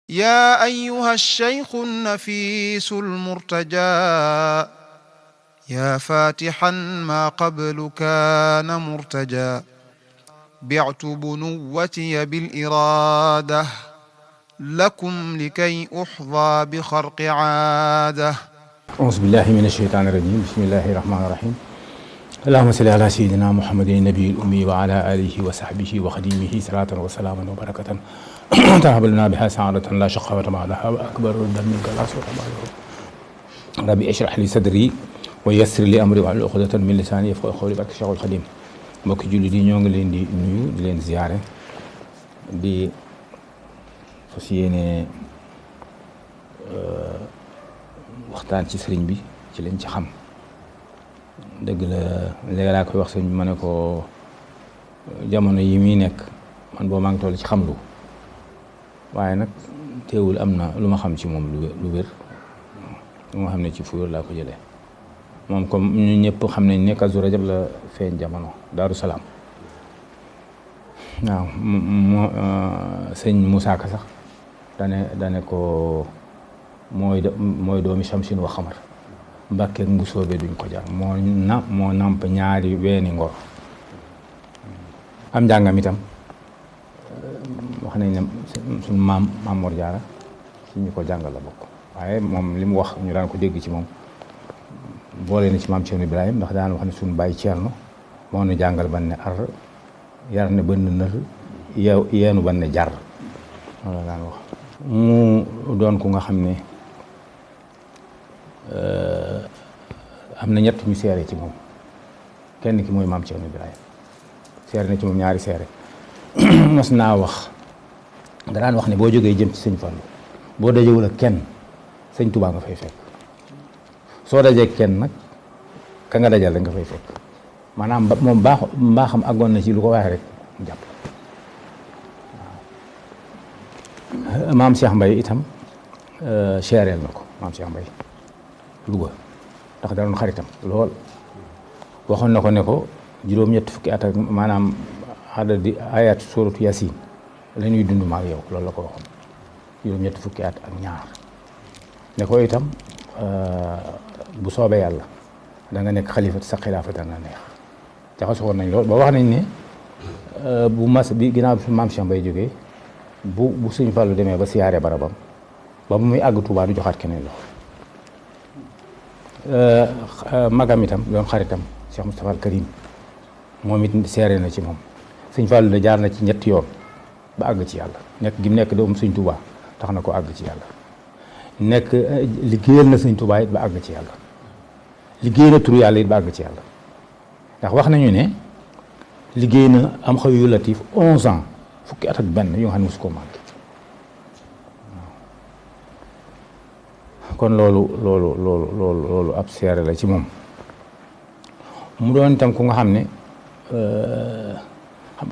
يا أيها الشيخ النفيس المرتجى يا فاتحا ما قبل كان مرتجى بعت بنوتي بالإرادة لكم لكي أحظى بخرق عادة. أعوذ بالله من الشيطان الرجيم. بسم الله الرحمن الرحيم. اللهم صل على سيدنا محمد النبي الأمي وعلى آله وصحبه وخديمه صلاة وسلاما وبركة تهب لنا بها سعادة لا شقاوة بعدها وأكبر ردا منك لا سوء بعده. ربي اشرح لي صدري ويسر لي أمري واحلل عقدة من لساني يفقهوا قولي barke Cheikhul Khadim. mbokki jullit yi ñoo ngi leen di nuyu di leen ziyaare di fas yéene waxtaan ci sëriñ bi ci leen ci xam dëgg la léegi laa koy wax sëriñ bi ma ne ko jamono yi muy nekk man boo maa ngi toll ci xamlu waaye nag teewul am na lu ma xam ci moom lu wér lu ma xam ne ci fu wér laa ko jëlee moom comme ñun ñëpp xam nañ ne Kazu Rajab la feeñ jamono Daaru Salaam waaw sëñ Moussa Ka sax dane ko mooy doomi Shamsin wa Xamar Mbàkke ak Mbusoobe duñ ko jar moo namp ñaari weeni ngor am njàngam itam wax nañ ne suñu maam Mor Jaara ci ñu ko jàngal la bokk waaye moom li mu wax ñu daan ko dégg ci moom boole na ci maam Cerno Ibrahim ndax daan wax ne suñu bàyyi Cerno moo nu jàngal ban ne ar yar ne bënn nër yeenu ban ne jar loolu daan wax mu doon ku nga xam ne am na ñett ñu seere ci moom kenn ki mooy maam Cerno Ibrahim seere na ci moom ñaari seere mos naa wax nga daan wax ne boo jógee jëm ci sëñ Fallu boo dajewul ak kenn sëñ Tuubaa nga fay fekk soo dajee kenn nag ka nga dajal rek nga fay fekk maanaam moom mbaaxam àggoon na ci lu ko waxee rek mu jàpp waaw maam Cheikh Mbaye itam seereel na ko maam Cheikh Mbaye Louga ndax da doon xaritam lool waxoon na ko ne ko juróom-ñett fukki at ak maanaam adadi ayat suratu Yasin la ñuy dund ma ak yow loolu la ko waxoon juróom-ñett fukki at ak ñaar ne ko itam bu soobee yàlla da nga nekk xalifa sa xilaafa da nga neex jaxasoo woon nañ lool ba wax nañ ne bu mas bi ginnaaw bi maam Cheikh Mbaye jógee bu Sëñ Fallu demee ba siyaare barabam ba muy àgg Tuubaa du joxaat keneen loxo magam itam doon xaritam Cheikh Moustapha al Karim moom it seere na ci moom Sëñ Fallu da jaar na ci ñetti yoon ba àgg ci yàlla nekk gi mu nekk doomu Sëñ Tuubaa tax na ko àgg ci yàlla nekk liggéeyal na Sëñ Tuubaa it ba àgg ci yàlla liggéey na turu yàlla it ba àgg ci yàlla ndax wax nañu ne liggéey na am xaw yu latif 11 ans fukki at ak benn yu nga xam ne mosu ko manqué kon loolu ab seere la ci moom mu doon itam ku nga xam ne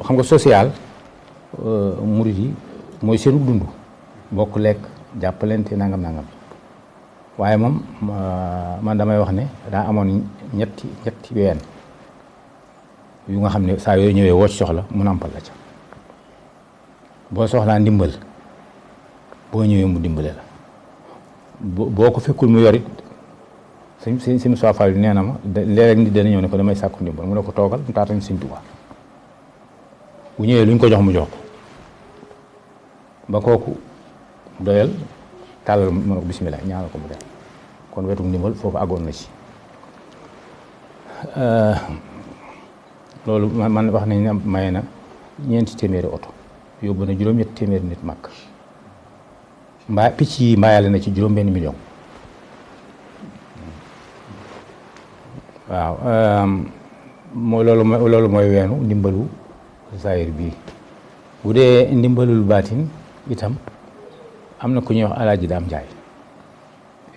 xam nga social murid yi mooy seenu dund bokk lekk jàppalante nangam waaye moom man damay wax ne daa amoon ñetti ween yu nga xam ne saa yooyu ñëwee woo ci soxla mu nampal la ca boo soxlaa ndimbal boo ñëwee mu dimbale la boo ko fekkul mu yorit si soifal yi nee na ma léeg-léeg nit dana ñëw ne ko damay sàkku ndimbal mu ne ko toogal mu taatañ Sëñ Tuubaa bu ñëwee lu ñu ko jox mu jox ko ba kooku doyal tàllal mu ne ko bismillah ñaanal ko mu dem kon wetu ndimbal foofu àggoon na ci loolu man wax nañ ne maye na 4 téeméeri oto yóbbu na juróom-ñetti téeméeri nit màkk picc yi mbaayale na ci juróom-benn million waaw loolu mooy weenu ndimbalu zahir bii bu dee ndimbalul baatin itam am na ku ñuy wax Alaaji Daam Njaay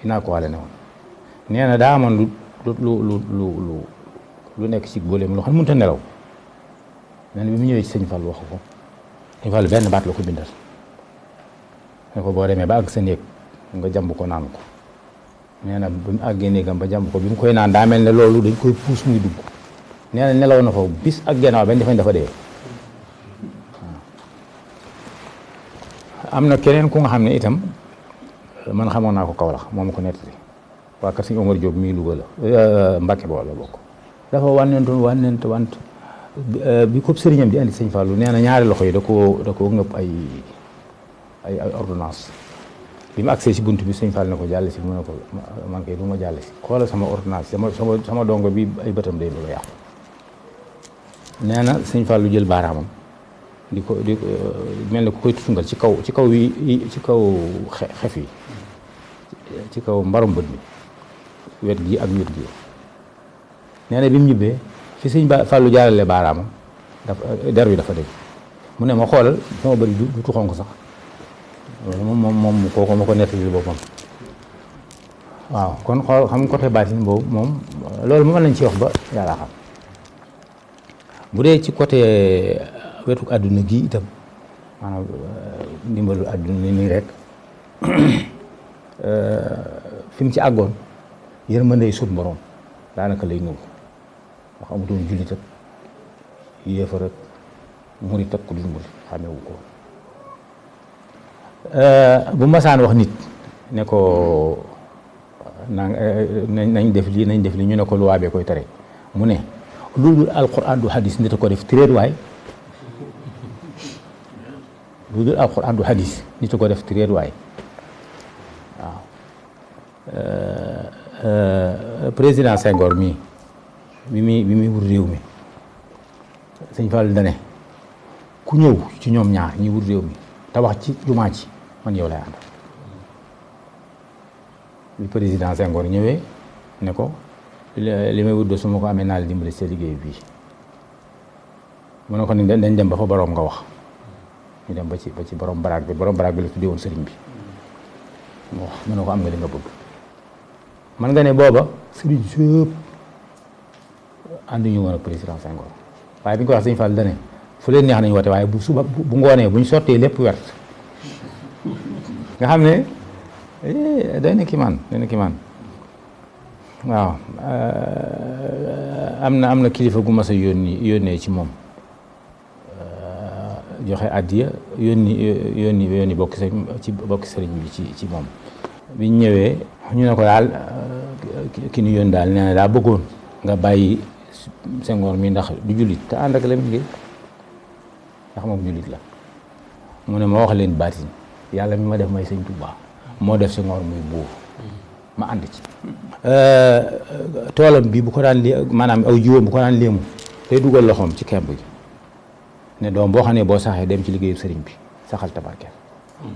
naa ko wàlle ne woon nee na daa amoon lu nekk ci góoleem loo xam ne mënut a nelaw nee na bi mu ñëwee ci Sëñ Fallu wax ko Sëñ Fallu benn baat la ko bindal ne ko boo demee ba àgg sa néeg nga jàmb ko naan ko nee na bi mu àggee néegam ba jàmb ko bi mu koy naan daa mel ne loolu dañ koy puus muy dugg nee na nelaw na foofu bis ak gennaaw benn defañ dafa dee am na keneen ku nga xam ne itam man xamoon naa ko Kaolack moo ma ko nettali waa kër sëñ Omar Diop mii Louga la Mbacke Bawol la bokk. dafa wànnent bi ko sëriñam di andi sëñ Fallou nee na ñaari loxo yi da koo ngëpp ay ordonnance bi mu agsee si bunt bi sëñ Fallou ne ko jàll si mu ne ko man kay du ma jàll si xoolal sama ordonnance sama dongo bi ay bëtam day bëgg a yàqu. nee na sëñ Fallou jël baaraamam di ko mel ne ku koy tusungal ci kaw xef yi ci kaw mbarum bët bi wet gi ak wet gi. nee na bi mu ñibbee fi sëñ Fallou jaarale baaraamam der bi dafa dégg mu ne ma xoolal sama bëri du xonk sax loolu moom kooku ma ko nettali boppam. waaw kon xool xam nga côté baatin boobu moom loolu mën nañ ci wax ba yàlla xam. bu dee ci côté wetu àdduna gi itam maanaam ndimbalu àdduna nii rek fi mu ci àggoon yërmande sut borom daanaka lay nuru wax amutoon jullit ak yéefar ak murit ak ku dul murit xamewu ko. bu masaan wax nit ne ko nañ def lii ñu ne ko lu waabee koy tere mu ne lu dul alquran du hadis nit a ko def tiréet waay lu dul alquran du hadis nit a ko def tiréet waay waaw. président Senghor mii bi muy wut réew mi sëñ Fall dane ku ñëw ci ñoom ñaar ñi wut réew mi te wax ci jumaa ji man yow lay ànd. bi président Senghor ñëwee ne ko li may wut de su ma ko amee naa la dimbali sa liggéey bii mu ne ko ni dañ dem ba fa borom nga wax ñu dem ba ci borom baraag bi la tuddee woon sëriñ bi mu wax mu ne ko am nga li nga bëgg. man nga ne booba sëriñ sëpp ànduñu woon ak président Senghor waaye bi ñu ko wax sëñ Fall dane fu leen neex nañu woote waaye bu suba bu ngoonee bu ñu sottee lépp wert nga xam ne day na ki man waaw. am na kilifa gu mas a yónnee ci moom joxe addiya yónni bokki sëriñ bi ci moom biñ ñëwee ñu ne ko daal ki ñu yónni daal nee na daa bëggoon nga bàyyi Senghor mi ndax du jullit te ànd ak la mi ngi ndax moom jullit la mu ne ma wax leen baatin yàlla mi ma def may sëñ Tuubaa moo def Senghor muy buur ma ànd ci. toolam bi bu ko daan maanaam aw jiwam bu ko daan léemu day dugal loxoom ci kemb gi ne doom boo xam ne boo saxee dem ci liggéeyu sëriñ bi saxal tabarkeel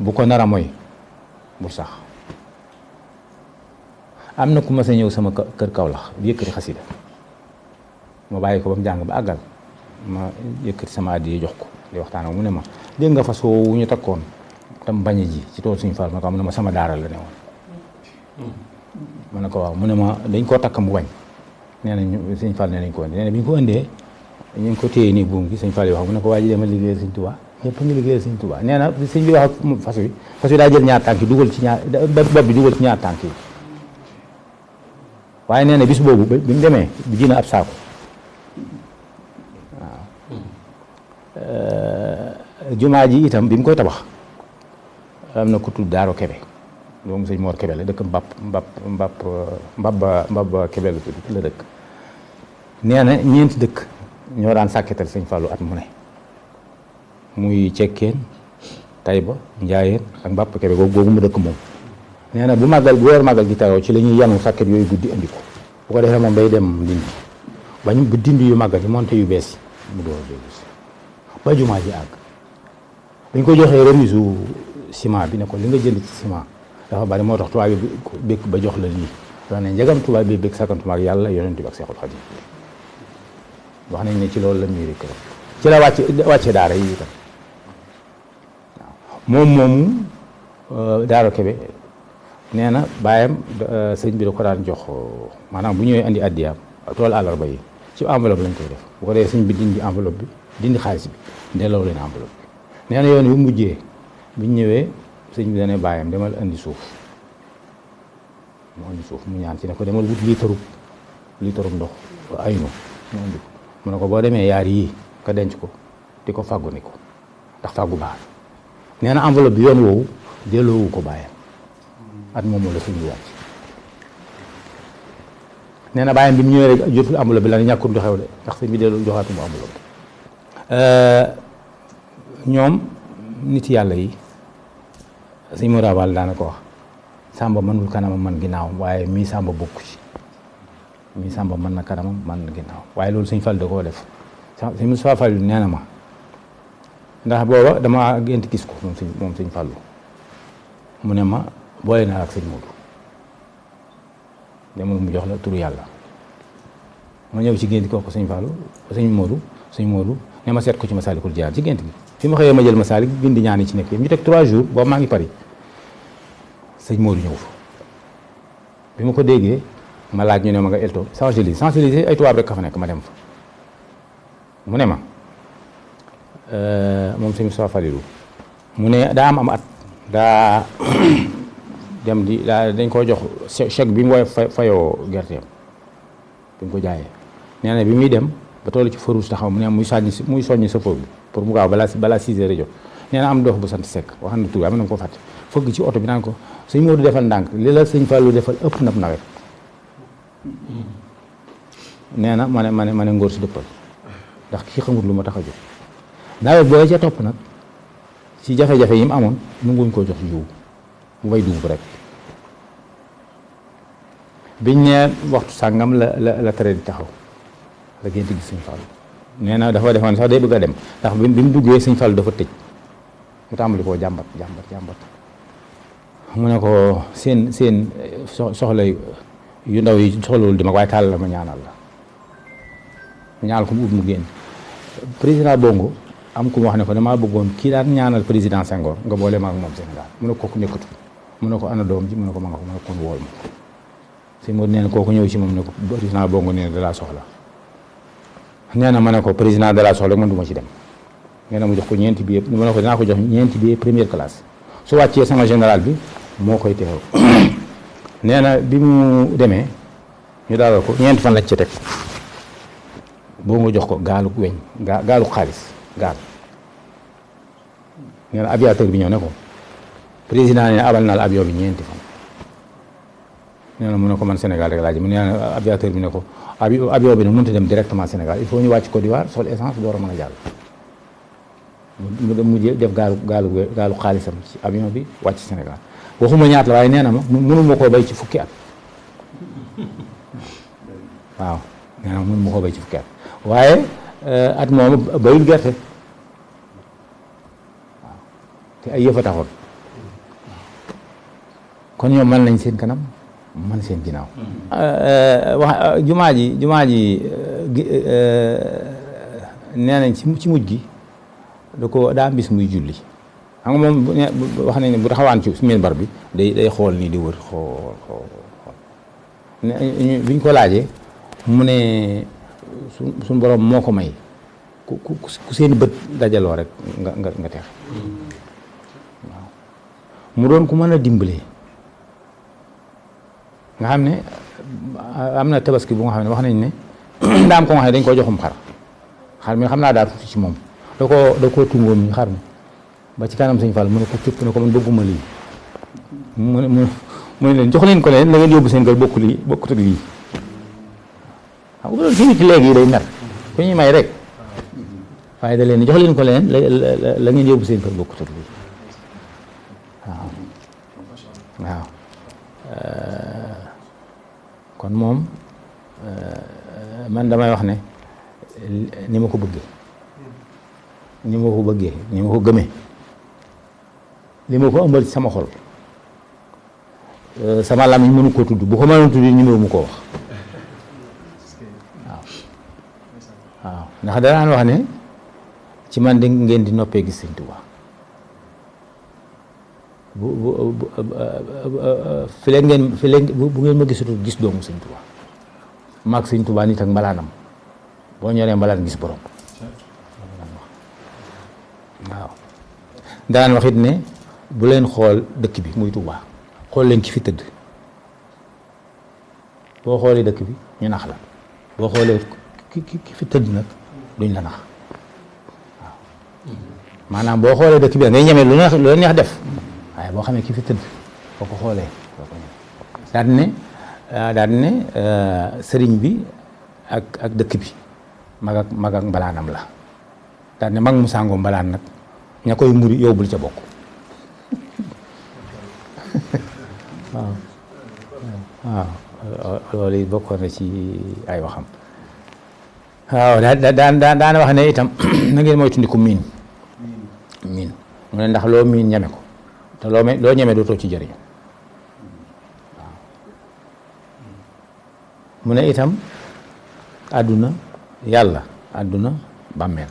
bu ko nara mooy bu sax. am na ku ma sa ñëw sama kër Kaolack bi yëkkati xasida ma bàyyi ko ba mu jàng ba àggal ma yëkkati sama addiya jox ko di waxtaan ak mu ne ma dégg nga fas wu ñu takkoon tam bañ ji ci tool suñu Fall ma ko am ne ma sama daara la ne woon. ma ne ko waaw mu ne ma dañ koo takk mu bañ nee nañ sëñ Fall nee nañ ko indi nee na bi ñu ko indee ñu ngi ko téye nii buum gi sëñ Fall yi wax mu ne ko waa ji dama liggéeyal sëñ Tuubaa ñëpp a ngi liggéeyal sëñ Tuubaa nee na sëñ bi wax ak fas wi daa jël ñaar tànk yi dugal ci ñaar bopp bi dugal ci ñaar tànk yi waaye nee na bis boobu bi mu demee bi dina ab saako waaw. jumaa ji itam bi mu koy tabax am na ku tudd Daaro Kebe doomu sëñ Mor Kebe la dëkk Mbab Kebe la dëkk nee na ñeenti dëkk ñoo daan sàkketal sëñ Fallou at mu ne muy Cekkeen Tayba Njaayeen ak Mbab Kebe googu mu dëkk moom nee na bu weer màggal gi taroo ci la ñuy yanu sàkket yooyu guddi andi ko bu ko defee moom day dem dindi bañ bu dindi yu màggal yi monté yu bees yi mu door a dellu si ba jumaa ji àgg dañ ko joxee remise u ciment bi ne ko li nga jënd ci ciment dafa bari moo tax tubaab bi békk ba jox la lii wax ne njagam tubaab bi békk sakantuma ak yàlla yonent bi ak Seexul Xadiim wax nañ ne ci loolu la miiri këram ci la wàcce daara yi itam waaw moomu Daaro Kebe nee na baayam sëñ bi da ko daan jox maanaam bu ñëwee andi addiyaam tool àllarba yi ci enveloppe lañ koy def bu ko defee sëñ bi dindi enveloppe bi dindi xaalis bi delloo leen enveloppe bi nee na yoon yu mujjee biñ ñëwee sëñ bi dane baayam demal andi suuf mu ñaan ci ne ko demal wut liitarub ndox aynu mu andi ko mu ne ko boo demee yaar yii nga denc ko di ko fàggu ni ko ndax fàggu baax nee na enveloppe bi yoon woowu delloowu ko bàyyam at moom la sëñ bi wàcc nee na bàyyam bi mu ñëwee rek jotul enveloppe bi la ñàkkul du xew de ndax sëñ bi delloo joxaatu mu enveloppe ñoom nit yàlla yi sëñ Moura Wall daana ko wax Samba mënul kanamam man ginnaawam waaye mii Samba bokku ci mii Samba mën na kanamam man na ginnaaw waaye loolu sëñ Fall da koo def sëñ Moustapha Fall nee na ma ndax booba dama gént gis ko moom sëñ Fallu mu ne ma boole naa ak sëñ Modou demal mu jox la turu yàlla ma ñëw ci gént ko sëñ Fallu sëñ Modou ne ma seet ko ci Masaalikul Jinaan ci gént gi fi ma xëyee ma jël Masaalik bindi ñaan yi ci nekk ñu teg 3 jours boobu maa ngi Paris sëñ Modou ñëw fa bi ma ko déggee ma laaj ñu ne ma nga elto Champs-Élysées ay tubaab rek ka fa nekk ma dem fa mu ne ma moom sëñ Moustapha Falilou mu ne daa am at daa dem di dañ koo jox chèque bi mu woy fayoo gerteem bi mu ko jaayee nee na bi muy dem ba toll ci farouge taxaw mu ne muy soññi sëfoor bi pour mu gaaw balaa 6 heures jot nee na am dox bu sant Seck wax na tur am na ko fàtte fëgg ci oto bi naan ko sëñ Modou defal ndànk li la sëñ Fallou defal ëpp nab nawet nee na ma ne ngóor si dëppal ndax kii xamut lu ma tax a jóg nawet boo ca topp nag ci jafe-jafe yi mu amoon nanguñ koo jox jiw mu bay dugub rek biñ ne waxtu sàngam la tere di taxaw la gént gis sëñ Fallou nee na dafa defoon sax day bëgg a dem ndax bi mu duggee sëñ Fallou dafa tëj mu tàmbali koo jàmbat mu ne ko seen soxla yu ndaw yi soxlawul di ma waaye tàll la ma ñaanal la mu ñaanal ko mu ut mu génn président Bongo am ku mu wax ne ko damaa bëggoon kii daan ñaanal président Senghor nga boole ma ak moom Sénégal mu ne ko kooku nekkatu mu ne ko ana doom ji mu ne ko ma nga ko mu ne ko kon wool ma ko sëñ Modou nee na kooku ñëw ci moom ne ko président Bongo nee na da laa soxla nee na ma ne ko président da laa soxla man du ma ci dem nee na mu jox ko ñeenti billets mu ne ko dinaa ko jox ñeenti billets première classe su wàccee sama général bi moo koy teew nee na bi mu demee ñu dalal ko ñeenti fan lañ ci teg boo nga jox ko gaalu weñ gaalu xaalis gaal nee na aviateur bi ñëw ne ko président ne abal naa la avion bi ñeenti fan nee na mu ne ko man Sénégal rek laa ji mu nee na aviateur bi ne ko avion bi nag mënut a dem directement Sénégal il faut ñu wàcc Côte d'Ivoire sol essence door a mën a jàll mu def gaalu xaalisam ci avion bi wàcc Sénégal waxuma ñaat la waaye nee na ma mënuma koo bay ci fukki at waaw nee na mënuma koo bay ci fukki at waaye at moom bayul gerte waaw te ay yëf a taxoon kon ñoom mën nañ seen kanam man seen ginnaaw wax jumaa ji nee nañ ci mujj gi daa am bis muy julli xam nga moom wax nañ ne bu taxawaan ci minbar bi day xool nii di wër xool biñ ko laajee mu ne suñ borom moo ko may ku seen bët dajaloo rek nga teex waaw mu doon ku mën a dimbale nga xam ne am na tabaski bu nga xam ne wax nañ ne daa am ko nga xam ne dañ koo joxum xar mi xam naa daa tuuti ci moom da koo tungoom ñi xar mi ba ci kanam sëñ Fall mu ne ko cëpp ne ko man bëgguma lii mu ne leen jox leen ko leen la ngeen yóbbu seen kër bokkut ak lii xam nga loolu fii ci léegi yi day mer ku ñuy may rek waaye da leen jox leen ko leen la ngeen yóbbu seen kër bokkut ak lii waaw kon moom man damay wax ne ni ma ko bëggee ni ma ko gëmee li ma ko ëmbal ci sama xol sama làmmiñ mënu koo tudd bu ko mënoon tudd ñu mu ko wax waaw ndax danaan wax ne ci man de ngeen di noppee gis Sëñ Tuubaa fi leen bu ngeen ma gisatul gis doomu Sëñ Tuubaa maag Sëñ Tuubaa nit ak mbalaanam boo ñoree mbalaan gis borom waaw daan wax it ne bu leen xool dëkk bi muy Tuubaa xool leen ki fi tëdd boo xoolee dëkk bi ñu nax la boo xoolee ki fi tëdd nag duñ la nax waaw maanaam boo xoolee dëkk bi ngay ñeme lu la neex def waaye boo xamee ki fi tëdd boo ko xoolee daal di ne sëriñ bi ak dëkk bi mag ak mbalaanam la daal di ne mag mu sàngoo mbalaan nag ña koy muri yóbbul ca bokk waaw loolu it bokkoon na ci ay waxam waaw daana wax ne itam na ngeen moytandiku miin mu ne ndax loo miin ñeme ko te loo ñeme dootoo ci jëriñu waaw mu ne itam àdduna bàmmeel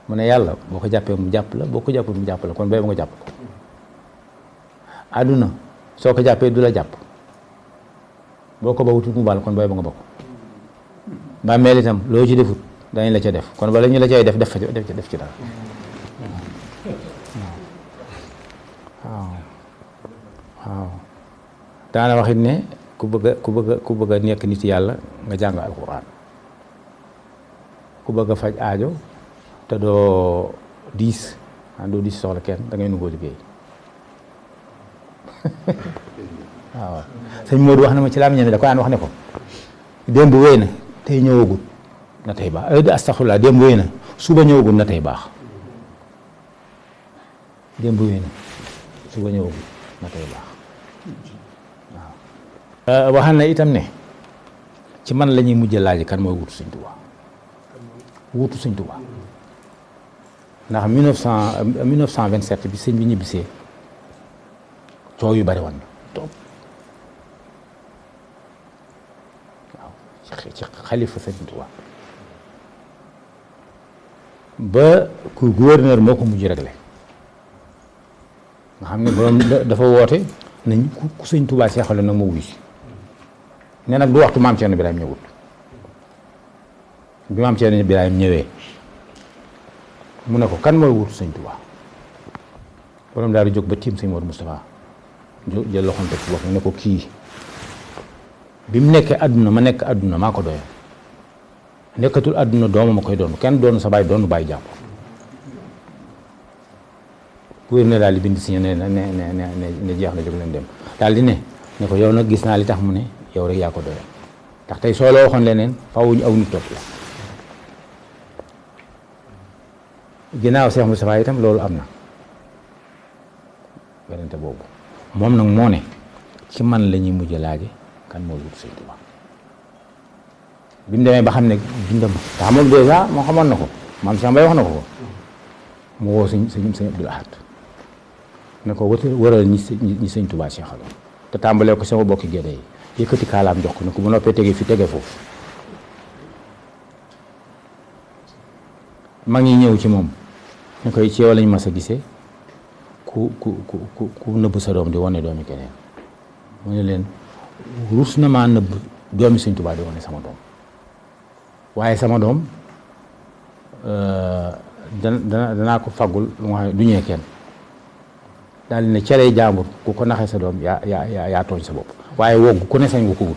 mu ne yàlla boo ko jàppee mu jàpp la boo ko jàppee mu jàpp la kon bay ba nga jàpp ko àdduna soo ko jàppee du la jàpp boo ko bawutut mu baal kon bay ba nga bokk bàmmeel itam loo ci defut dañ la ca def kon bala ñu la cay def ci dara waaw daana waxit ne ku bëgg a nekk nit yàlla nga jàng alxuraan ku bëgg a faj aajo te doo diis soxla kenn da ngay nungoo liggéey waaw sëñ Modou wax na ma ci laa ñeme da ko daan wax ne ko démb wéy na tey ñëwagul na tey baax astaxfirullah démb wéy na suba ñëwagul na tey baax démb wéy na suba ñëwagul na tey baax waaw waxal na itam ne ci man la ñuy mujj laaj kan mooy wutu sëñ Tuubaa ndax 1927 bi sëñ bi ñibbisee coow yu bari woon na trop waaw ci xalifa sëñ Tuubaa ba ku gouverneur moo ko mujj réglé nga xam ne borom dafa woote nañ ku sëñ Tuubaa seexale nag ma wuy si ne nag du waxtu maam Cerno Birahim ñëwut bi maam Cerno Birahim ñëwee mu ne ko kan mooy wutu sëñ Tuubaa borom daal di jóg ba tiim sëñ Modou Moustapha jël loxoom teg ci bopp ne ko kii bi mu nekkee àdduna ma nekk àdduna maa ko doyoon nekkatul àdduna dooma ma koy doon kenn doonu sa baay doonu bàyyi jàpp gouverneur daal di bind si ne jeex na jóg leen dem daal di ne ko yow nag gis naa li tax mu ne yow rek yaa ko doyoon ndax tey soo la waxoon leneen fawuñu aw nit topp la ginnaaw Cheikh Moustapha itam loolu am na werante boobu moom nag moo ne ci man la ñuy mujj laaje kan moo wut Sëñ Tuubaa bi mu demee ba xam ne bindam te xamul dèjà moo xamoon na ko maam Cheikh Mbaye wax na ko mu woo sëñ Abdul Ahad ne ko wëral ñi Sëñ Tuubaa seexaloon te tàmbalee ko sama bokki gédé yi yëkkati kaalaam jox ko ne ko bu noppee tege fi tege foofu mag ñi ñëw ci moom ñu koy ci yow lañ mas a gisee ku nëbb sa doom di wane doomi keneen mu ne leen rus na maa nëbb doomi Sëñ Tuubaa di wane sama doom waaye sama doom danaa ko faggul lu nga xam ne du ñee kenn daal di ne cere jàmbur ku ko naxee sa doom yaa tooñ sa bopp waaye wogg ku ne sañ nga ko wut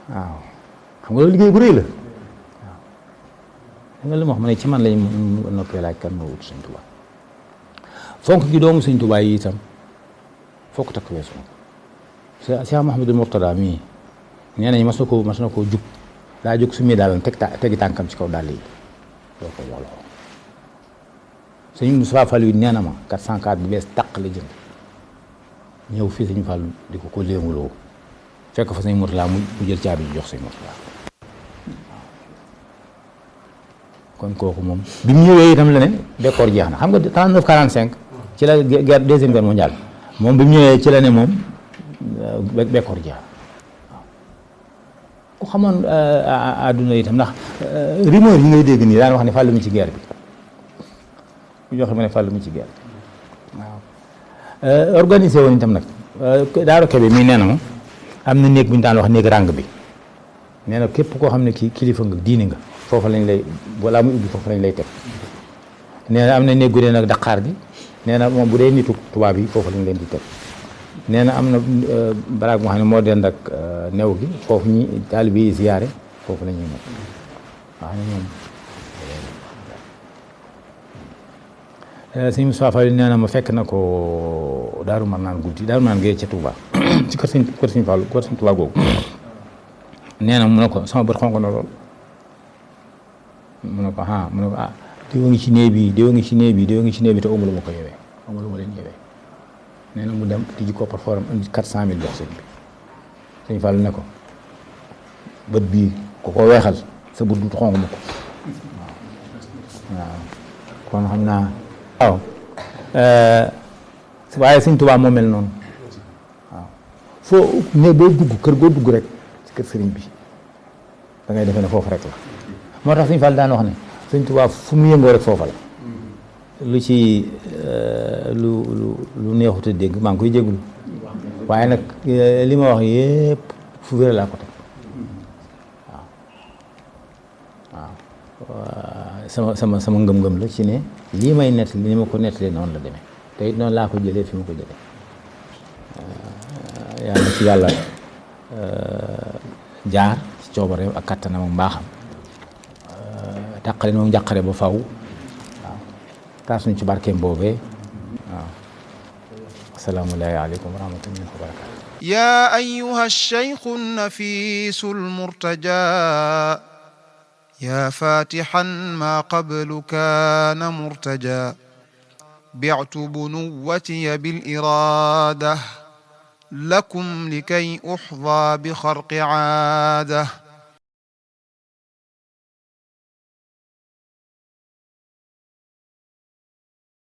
waaw xam nga loolu liggéey bu rëy la waaw xam nga li ma wax ma ne ci man lañ noppee laaj kan moo wut Sëñ Tuubaa fonk gi doomu Sëñ Tuubaa yi itam fokk takk weesu na ko Cheikh Mouhamadou Mourtada mii nee nañ mas na koo jug daa jóg su muy daal tegi tànkam ci kaw dàll yi doo ko jox loxo sëñ Moustapha Fall yi nee na ma 404 bi bees tàq la jënd ñëw fii sëñ Fall di ko léemuloo fekk fa sëñ Mourtada mu jël caabi ji jox sëñ Mourtada kon kooku moom bi mu ñëwee itam la ne décor jeex na xam nga 39 45 ci la guerre deuxième guerre mondiale moom bi mu ñëwee ci la ne moom décor jeex waaw ku xamoon àdduna itam ndax rumeur yi ngay dégg nii daan wax ne fàllu mi ci guerre bi bu joxe ma ne fàllu mi ci guerre bi waaw organisé woon itam nag Daaro Kebe mii nee na ma am na néeg bu ñu daan wax néeg ràng bi nee na képp koo xam ne kii kilifa nga diini nga foofa lañ lay balaa muy ubbi foofa lañ lay teg nee na am na néeg gu dee nag Dakar gi nee na moom bu dee nitu tubaab yi foofa lañ leen di teg nee na am na baraag moo xam ne moo dend ak new gi foofu ñi taalibe yi ziyaare foofu la ñuy mën wax ne ñoom sëñ Moustapha Fall nee na ma fekk na ko Daaru Marnaan guddi Daaru Marnaan gee ca Touba ci kër sëñ Fallu kër sëñ Touba googu nee na mu ne ko sama bët xonk na lool mu ne ko diwa ngi ci néeg bi diwa ngi ci néeg bi diwa ngi ci néeg bi te amul ma ko yewee amul ma leen yewee nee na mu dem tijji ko par forum indi 400.000 jox sëñ bi sëñ Fallu ne ko bët bii ku ko weexal sa bët du xonk ma ko waaw kon xam naa waaw waaye sëñ Tuubaa moo mel noonu waaw foo ne boo dugg kër goo dugg rek ci kër sëriñ bi da ngay defee ne foofu rek la moo tax sëñ Fall daan wax ne sëñ Tuubaa fu mu yëngoo rek foofa la lu ci lu neexut a dégg maa ngi koy jéglu waaye nag li ma wax yépp fu wér laa ko teg waaw sama ngëm-ngëm la ci ne lii may nettali ni ma ko nettalee noonu la demee te it noonu laa ko jëlee fi ma ko jëlee yàlla ci yàlla jaar ci coobareem ak kattanam ak mbaaxam tàqale moom njàqare ba faw waaw taas ñu ci barkeem boobee waaw asalaamu aleykum wa rahmatullahi wa barakatu ya ayyuha shaykhu nafiisu almurtajaa يا فاتحا ما قبل كان مرتجا بعت بنوتي بالإرادة لكم لكي أحظى بخرق عادة